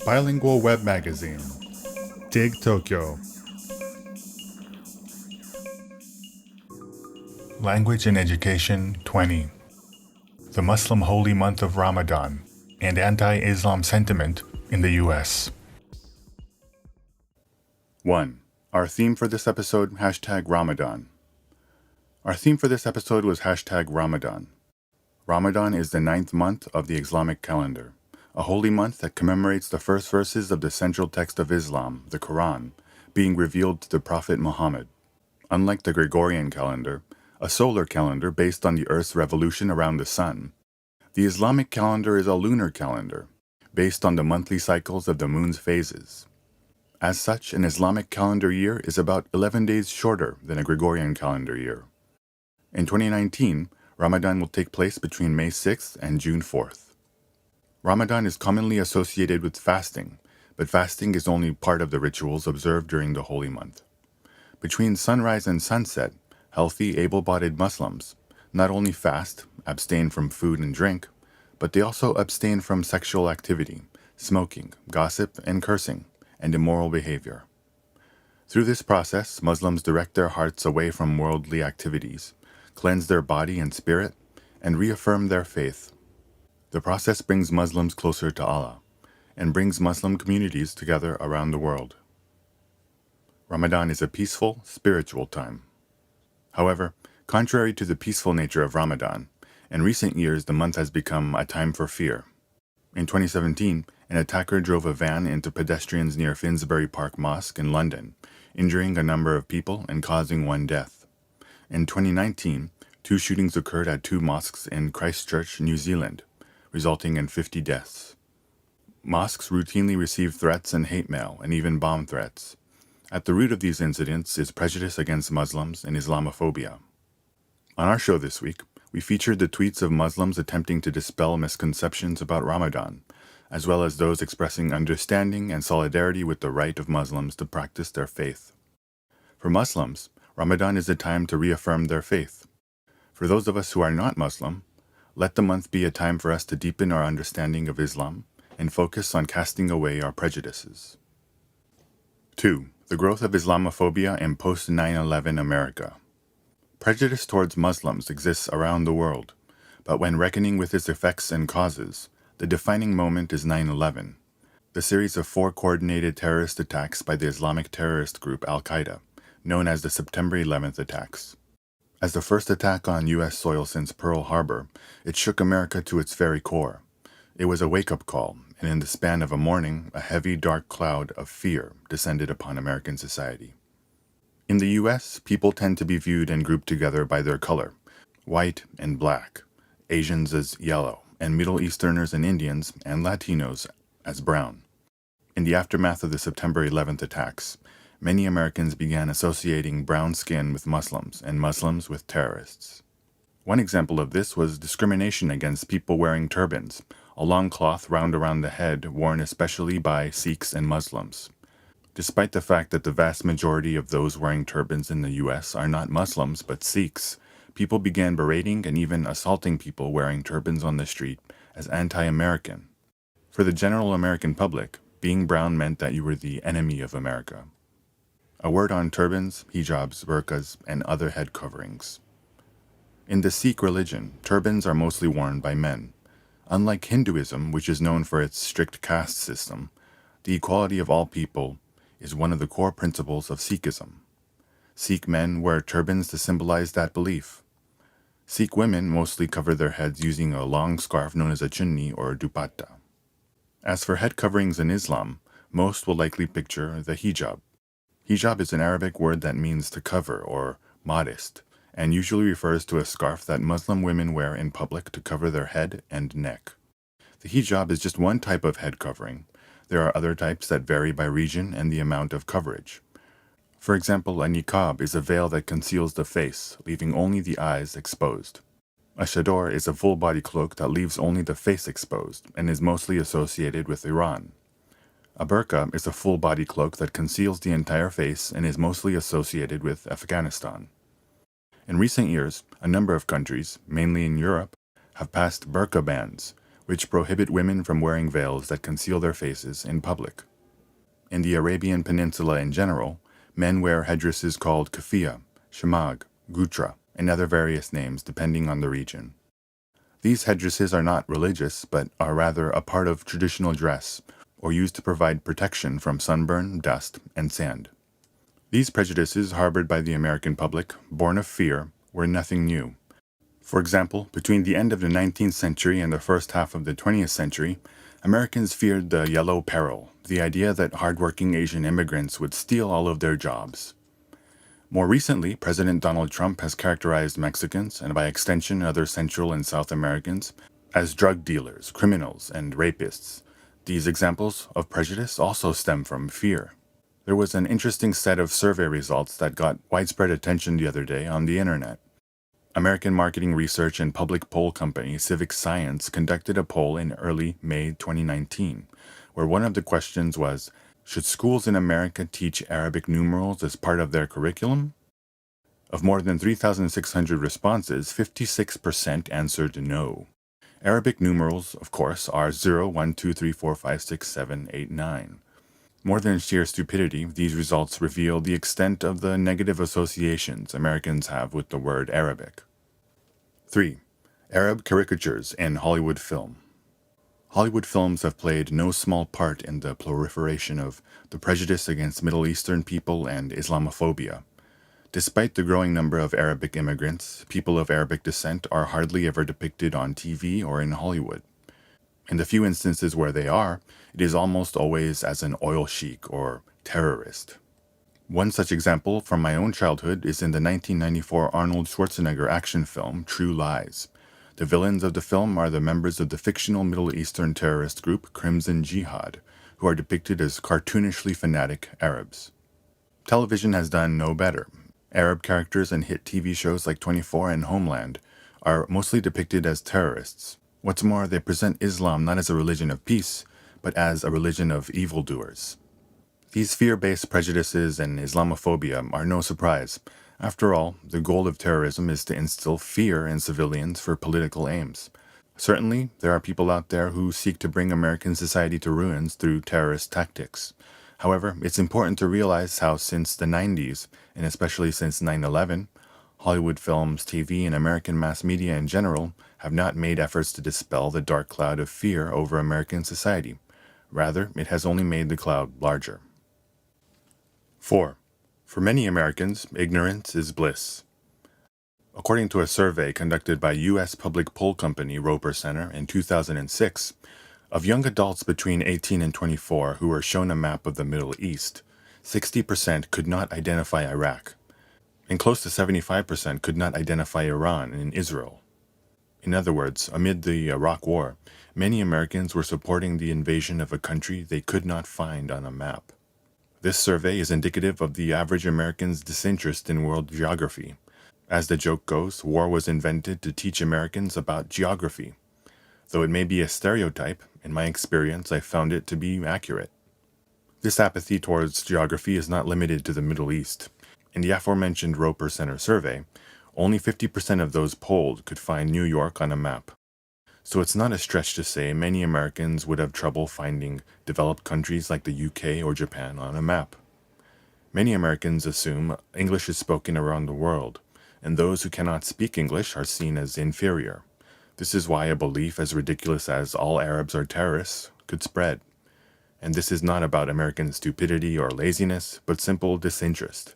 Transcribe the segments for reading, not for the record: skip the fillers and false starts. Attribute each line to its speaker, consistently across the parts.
Speaker 1: Bilingual Web Magazine. Dig Tokyo. Language and Education 20. The Muslim Holy Month of Ramadan and Anti-Islam Sentiment in the U.S. 1. Our theme for this episode, #Ramadan. Our theme for this episode was #Ramadan. Ramadan is the 9th month of the Islamic calendar, a holy month that commemorates the first verses of the central text of Islam, the Quran, being revealed to the Prophet Muhammad. Unlike the Gregorian calendar, a solar calendar based on the Earth's revolution around the sun, the Islamic calendar is a lunar calendar, based on the monthly cycles of the moon's phases. As such, an Islamic calendar year is about 11 days shorter than a Gregorian calendar year. In 2019, Ramadan will take place between May 6th and June 4th. Ramadan is commonly associated with fasting, but fasting is only part of the rituals observed during the holy month. Between sunrise and sunset, healthy, able-bodied Muslims not only fast, abstain from food and drink, but they also abstain from sexual activity, smoking, gossip, and cursing, and immoral behavior. Through this process, Muslims direct their hearts away from worldly activities, cleanse their body and spirit, and reaffirm their faith. The process brings Muslims closer to Allah, and brings Muslim communities together around the world. Ramadan is a peaceful, spiritual time. However, contrary to the peaceful nature of Ramadan, in recent years the month has become a time for fear. In 2017, an attacker drove a van into pedestrians near Finsbury Park Mosque in London, injuring a number of people and causing one death. In 2019, 2 shootings occurred at 2 mosques in Christchurch, New Zealand, resulting in 50 deaths. Mosques routinely receive threats and hate mail, and even bomb threats. At the root of these incidents is prejudice against Muslims and Islamophobia. On our show this week, we featured the tweets of Muslims attempting to dispel misconceptions about Ramadan, as well as those expressing understanding and solidarity with the right of Muslims to practice their faith. For Muslims, Ramadan is a time to reaffirm their faith. For those of us who are not Muslim, let the month be a time for us to deepen our understanding of Islam and focus on casting away our prejudices. 2. The growth of Islamophobia in post-9/11 America. Prejudice towards Muslims exists around the world, but when reckoning with its effects and causes, the defining moment is 9/11, the series of 4 coordinated terrorist attacks by the Islamic terrorist group Al-Qaeda, known as the September 11th attacks. As the first attack on U.S. soil since Pearl Harbor, it shook America to its very core. It was a wake-up call, and in the span of a morning, a heavy, dark cloud of fear descended upon American society. In the U.S., people tend to be viewed and grouped together by their color, white and black, Asians as yellow, and Middle Easterners and Indians and Latinos as brown. In the aftermath of the September 11th attacks, many Americans began associating brown skin with Muslims and Muslims with terrorists. One example of this was discrimination against people wearing turbans, a long cloth wound around the head worn especially by Sikhs and Muslims. Despite the fact that the vast majority of those wearing turbans in the U.S. are not Muslims but Sikhs, people began berating and even assaulting people wearing turbans on the street as anti-American. For the general American public, being brown meant that you were the enemy of America. A word on turbans, hijabs, burqas, and other head coverings. In the Sikh religion, turbans are mostly worn by men. Unlike Hinduism, which is known for its strict caste system, the equality of all people is one of the core principles of Sikhism. Sikh men wear turbans to symbolize that belief. Sikh women mostly cover their heads using a long scarf known as a chunni or dupatta. As for head coverings in Islam, most will likely picture the hijab. Hijab is an Arabic word that means to cover or modest, and usually refers to a scarf that Muslim women wear in public to cover their head and neck. The hijab is just one type of head covering. There are other types that vary by region and the amount of coverage. For example, a niqab is a veil that conceals the face, leaving only the eyes exposed. A chador is a full-body cloak that leaves only the face exposed and is mostly associated with Iran. A burqa is a full-body cloak that conceals the entire face and is mostly associated with Afghanistan. In recent years, a number of countries, mainly in Europe, have passed burqa bans, which prohibit women from wearing veils that conceal their faces in public. In the Arabian Peninsula in general, men wear headdresses called kafia, shamag, gutra, and other various names depending on the region. These headdresses are not religious, but are rather a part of traditional dress, or used to provide protection from sunburn, dust, and sand. These prejudices harbored by the American public, born of fear, were nothing new. For example, between the end of the 19th century and the first half of the 20th century, Americans feared the yellow peril, the idea that hardworking Asian immigrants would steal all of their jobs. More recently, President Donald Trump has characterized Mexicans, and by extension other Central and South Americans, as drug dealers, criminals, and rapists. These examples of prejudice also stem from fear. There was an interesting set of survey results that got widespread attention the other day on the internet. American marketing research and public poll company Civic Science conducted a poll in early May 2019, where one of the questions was, should schools in America teach Arabic numerals as part of their curriculum? Of more than 3,600 responses, 56% answered no. Arabic numerals, of course, are 0, 1, 2, 3, 4, 5, 6, 7, 8, 9. More than sheer stupidity, these results reveal the extent of the negative associations Americans have with the word Arabic. 3. Arab caricatures in Hollywood film. Hollywood films have played no small part in the proliferation of the prejudice against Middle Eastern people and Islamophobia. Despite the growing number of Arabic immigrants, people of Arabic descent are hardly ever depicted on TV or in Hollywood. In the few instances where they are, it is almost always as an oil sheik or terrorist. One such example from my own childhood is in the 1994 Arnold Schwarzenegger action film True Lies. The villains of the film are the members of the fictional Middle Eastern terrorist group Crimson Jihad, who are depicted as cartoonishly fanatic Arabs. Television has done no better. Arab characters in hit TV shows like 24 and Homeland are mostly depicted as terrorists. What's more, they present Islam not as a religion of peace, but as a religion of evildoers. These fear-based prejudices and Islamophobia are no surprise. After all, the goal of terrorism is to instill fear in civilians for political aims. Certainly, there are people out there who seek to bring American society to ruins through terrorist tactics. However, it's important to realize how since the 90s, and especially since 9/11, Hollywood films, TV, and American mass media in general have not made efforts to dispel the dark cloud of fear over American society. Rather, it has only made the cloud larger. 4. For many Americans, ignorance is bliss. According to a survey conducted by U.S. public poll company Roper Center in 2006, of young adults between 18 and 24 who were shown a map of the Middle East, 60% could not identify Iraq, and close to 75% could not identify Iran and Israel. In other words, amid the Iraq War, many Americans were supporting the invasion of a country they could not find on a map. This survey is indicative of the average American's disinterest in world geography. As the joke goes, war was invented to teach Americans about geography. Though it may be a stereotype, in my experience I found it to be accurate. This apathy towards geography is not limited to the Middle East. In the aforementioned Roper Center survey, only 50% of those polled could find New York on a map. So it's not a stretch to say many Americans would have trouble finding developed countries like the UK or Japan on a map. Many Americans assume English is spoken around the world, and those who cannot speak English are seen as inferior. This is why a belief as ridiculous as all Arabs are terrorists could spread. And this is not about American stupidity or laziness, but simple disinterest.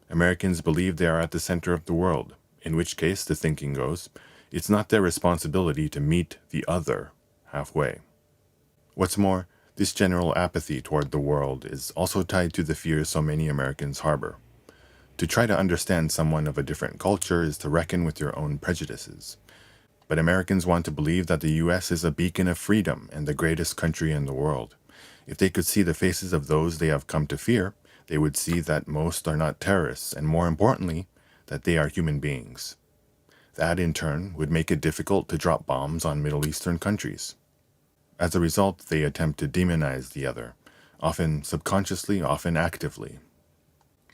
Speaker 1: Americans believe they are at the center of the world, in which case, the thinking goes, it's not their responsibility to meet the other halfway. What's more, this general apathy toward the world is also tied to the fears so many Americans harbor. To try to understand someone of a different culture is to reckon with your own prejudices. But Americans want to believe that the U.S. is a beacon of freedom and the greatest country in the world. If they could see the faces of those they have come to fear, they would see that most are not terrorists, and more importantly, that they are human beings. That, in turn, would make it difficult to drop bombs on Middle Eastern countries. As a result, they attempt to demonize the other, often subconsciously, often actively.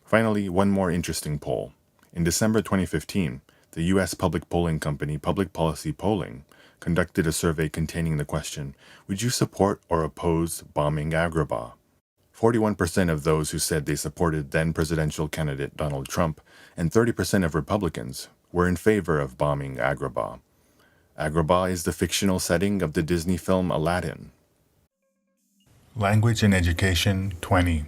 Speaker 1: Finally, one more interesting poll. In December 2015, the U.S. public polling company Public Policy Polling conducted a survey containing the question, would you support or oppose bombing Agrabah? 41% of those who said they supported then presidential candidate Donald Trump and 30% of Republicans were in favor of bombing Agrabah. Agrabah is the fictional setting of the Disney film Aladdin. Language and Education 20.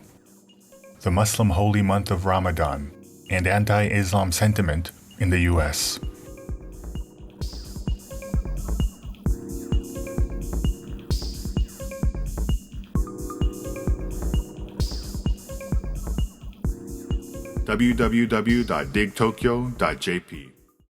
Speaker 1: The Muslim holy month of Ramadan and anti-Islam sentiment in the U.S. www.digtokyo.jp